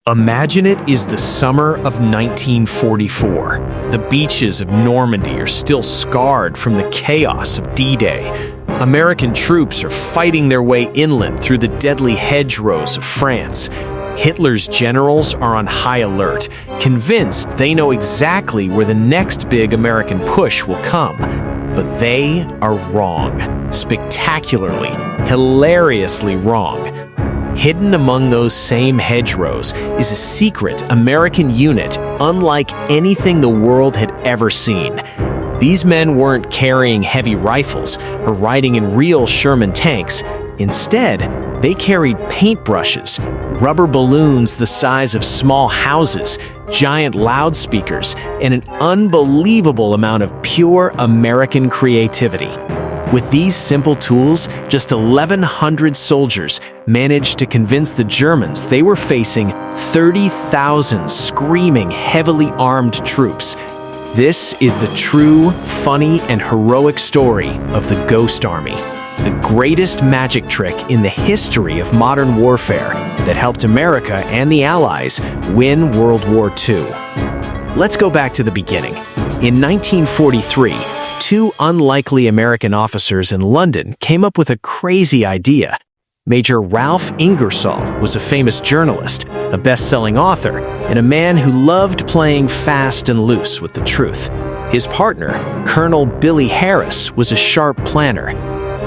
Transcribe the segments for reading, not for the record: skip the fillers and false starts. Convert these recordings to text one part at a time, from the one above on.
Imagine it is the summer of 1944. The beaches of Normandy are still scarred from the chaos of D-Day. American troops are fighting their way inland through the deadly hedgerows of France. Hitler's generals are on high alert, convinced they know exactly where the next big American push will come. But they are wrong. Spectacularly, hilariously wrong. Hidden among those same hedgerows is a secret American unit unlike anything the world had ever seen. These men weren't carrying heavy rifles or riding in real Sherman tanks. Instead, they carried paintbrushes, rubber balloons the size of small houses, giant loudspeakers, and an unbelievable amount of pure American creativity. With these simple tools, just 1,100 soldiers managed to convince the Germans they were facing 30,000 screaming, heavily armed troops. This is the true, funny, and heroic story of the Ghost Army, the greatest magic trick in the history of modern warfare that helped America and the Allies win World War II. Let's go back to the beginning. In 1943, two unlikely American officers in London came up with a crazy idea. Major Ralph Ingersoll was a famous journalist, a best-selling author, and a man who loved playing fast and loose with the truth. His partner, Colonel Billy Harris, was a sharp planner.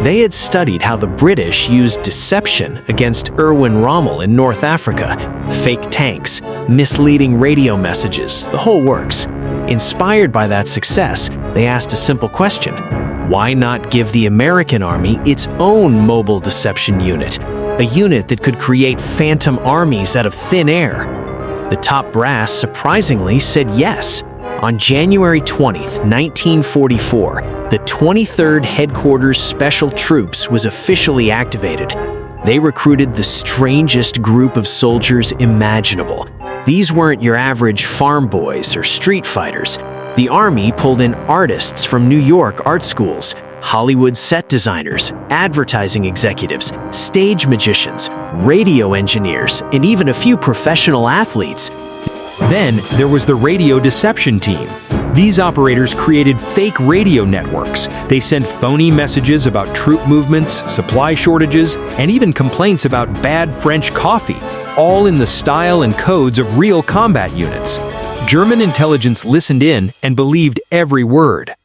They had studied how the British used deception against Erwin Rommel in North Africa, fake tanks, misleading radio messages, the whole works. Inspired by that success, they asked a simple question. Why not give the American Army its own mobile deception unit, a unit that could create phantom armies out of thin air? The top brass surprisingly said yes. On January 20th, 1944, the 23rd Headquarters Special Troops was officially activated. They recruited the strangest group of soldiers imaginable. These weren't your average farm boys or street fighters. The Army pulled in artists from New York art schools, Hollywood set designers, advertising executives, stage magicians, radio engineers, and even a few professional athletes. Then there was the radio deception team. These operators created fake radio networks. They sent phony messages about troop movements, supply shortages, and even complaints about bad French coffee, all in the style and codes of real combat units. German intelligence listened in and believed every word.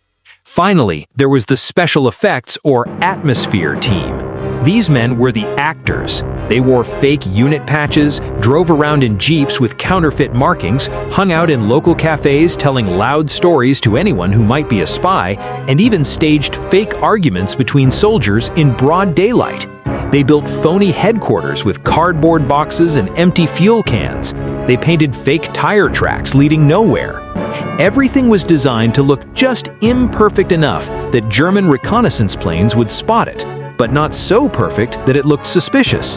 Finally, there was the special effects or atmosphere team. These men were the actors. They wore fake unit patches, drove around in jeeps with counterfeit markings, hung out in local cafes telling loud stories to anyone who might be a spy, and even staged fake arguments between soldiers in broad daylight. They built phony headquarters with cardboard boxes and empty fuel cans. They painted fake tire tracks leading nowhere. Everything was designed to look just imperfect enough that German reconnaissance planes would spot it, but not so perfect that it looked suspicious.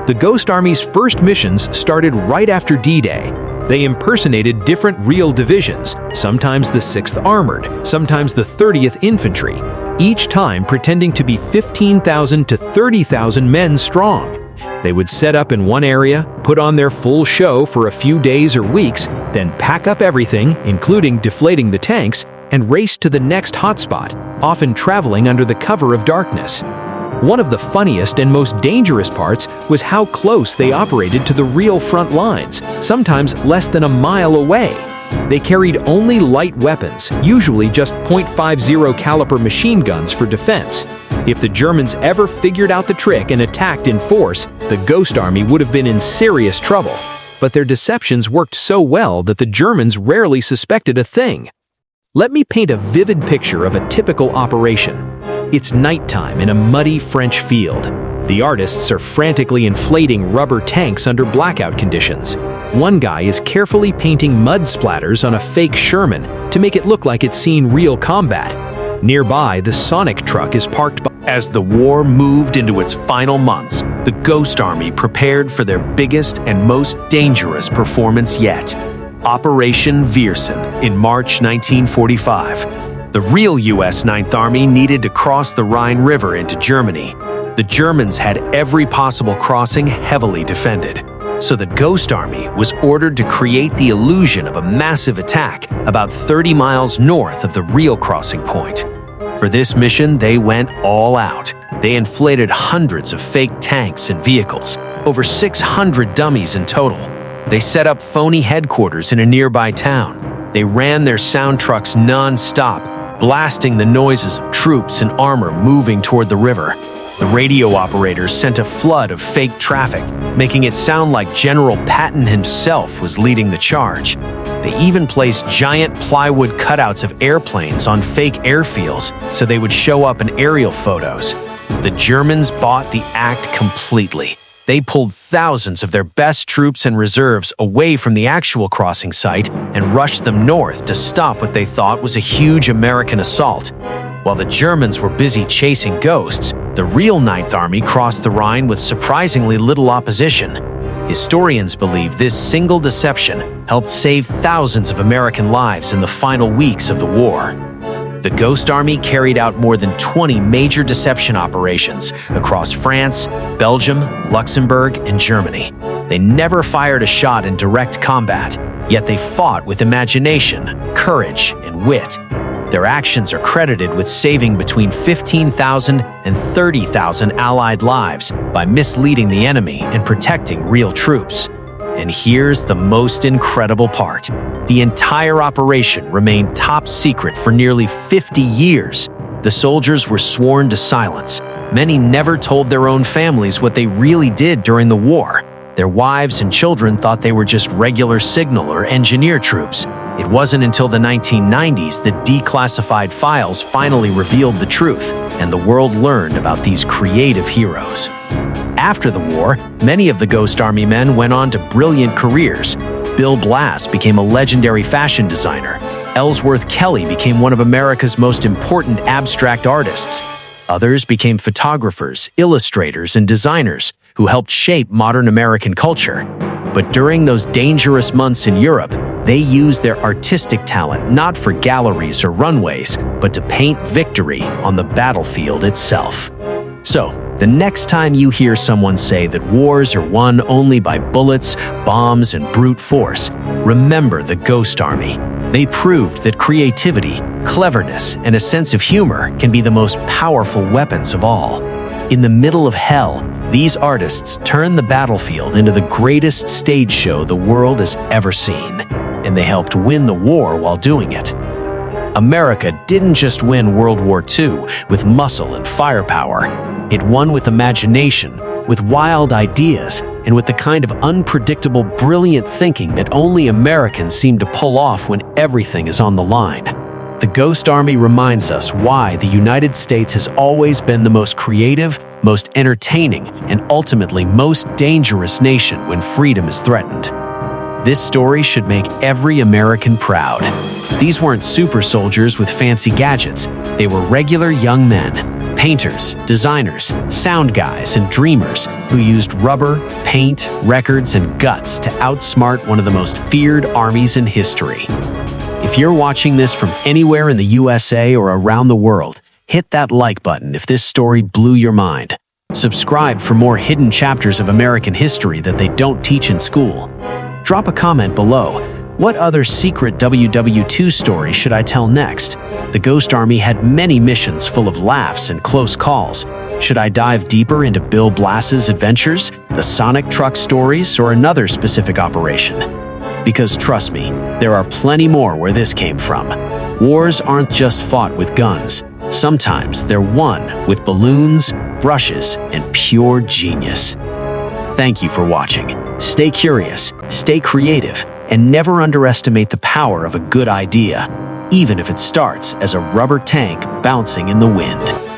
The Ghost Army's first missions started right after D-Day. They impersonated different real divisions, sometimes the 6th Armored, sometimes the 30th Infantry, each time pretending to be 15,000 to 30,000 men strong. They would set up in one area, put on their full show for a few days or weeks, then pack up everything, including deflating the tanks, and race to the next hotspot, often traveling under the cover of darkness. One of the funniest and most dangerous parts was how close they operated to the real front lines, sometimes less than a mile away. They carried only light weapons, usually just .50 caliber machine guns for defense. If the Germans ever figured out the trick and attacked in force, the Ghost Army would have been in serious trouble. But their deceptions worked so well that the Germans rarely suspected a thing. Let me paint a vivid picture of a typical operation. It's nighttime in a muddy French field. The artists are frantically inflating rubber tanks under blackout conditions. One guy is carefully painting mud splatters on a fake Sherman to make it look like it's seen real combat. Nearby, the Sonic truck is parked by. As the war moved into its final months, the Ghost Army prepared for their biggest and most dangerous performance yet. Operation Viersen in March 1945. The real U.S. Ninth Army needed to cross the Rhine River into Germany. The Germans had every possible crossing heavily defended. So the Ghost Army was ordered to create the illusion of a massive attack about 30 miles north of the real crossing point. For this mission, they went all out. They inflated hundreds of fake tanks and vehicles, over 600 dummies in total. They set up phony headquarters in a nearby town. They ran their sound trucks non-stop, blasting the noises of troops and armor moving toward the river. The radio operators sent a flood of fake traffic, making it sound like General Patton himself was leading the charge. They even placed giant plywood cutouts of airplanes on fake airfields so they would show up in aerial photos. The Germans bought the act completely. They pulled thousands of their best troops and reserves away from the actual crossing site and rushed them north to stop what they thought was a huge American assault. While the Germans were busy chasing ghosts, the real Ninth Army crossed the Rhine with surprisingly little opposition. Historians believe this single deception helped save thousands of American lives in the final weeks of the war. The Ghost Army carried out more than 20 major deception operations across France, Belgium, Luxembourg, and Germany. They never fired a shot in direct combat, yet they fought with imagination, courage, and wit. Their actions are credited with saving between 15,000 and 30,000 Allied lives by misleading the enemy and protecting real troops. And here's the most incredible part. The entire operation remained top secret for nearly 50 years. The soldiers were sworn to silence. Many never told their own families what they really did during the war. Their wives and children thought they were just regular signal or engineer troops. It wasn't until the 1990s that declassified files finally revealed the truth, and the world learned about these creative heroes. After the war, many of the Ghost Army men went on to brilliant careers. Bill Blass became a legendary fashion designer. Ellsworth Kelly became one of America's most important abstract artists. Others became photographers, illustrators, and designers who helped shape modern American culture. But during those dangerous months in Europe, they used their artistic talent not for galleries or runways, but to paint victory on the battlefield itself. So, the next time you hear someone say that wars are won only by bullets, bombs, and brute force, remember the Ghost Army. They proved that creativity, cleverness, and a sense of humor can be the most powerful weapons of all. In the middle of hell, these artists turned the battlefield into the greatest stage show the world has ever seen, and they helped win the war while doing it. America didn't just win World War II with muscle and firepower. It won with imagination, with wild ideas, and with the kind of unpredictable, brilliant thinking that only Americans seem to pull off when everything is on the line. The Ghost Army reminds us why the United States has always been the most creative, most entertaining, and ultimately most dangerous nation when freedom is threatened. This story should make every American proud. These weren't super soldiers with fancy gadgets. They were regular young men, painters, designers, sound guys, and dreamers who used rubber, paint, records, and guts to outsmart one of the most feared armies in history. If you're watching this from anywhere in the USA or around the world, hit that like button if this story blew your mind. Subscribe for more hidden chapters of American history that they don't teach in school. Drop a comment below. What other secret WWII story should I tell next? The Ghost Army had many missions full of laughs and close calls. Should I dive deeper into Bill Blass's adventures, the Sonic truck stories, or another specific operation? Because trust me, there are plenty more where this came from. Wars aren't just fought with guns. Sometimes they're won with balloons, brushes, and pure genius. Thank you for watching. Stay curious, stay creative, and never underestimate the power of a good idea, even if it starts as a rubber tank bouncing in the wind.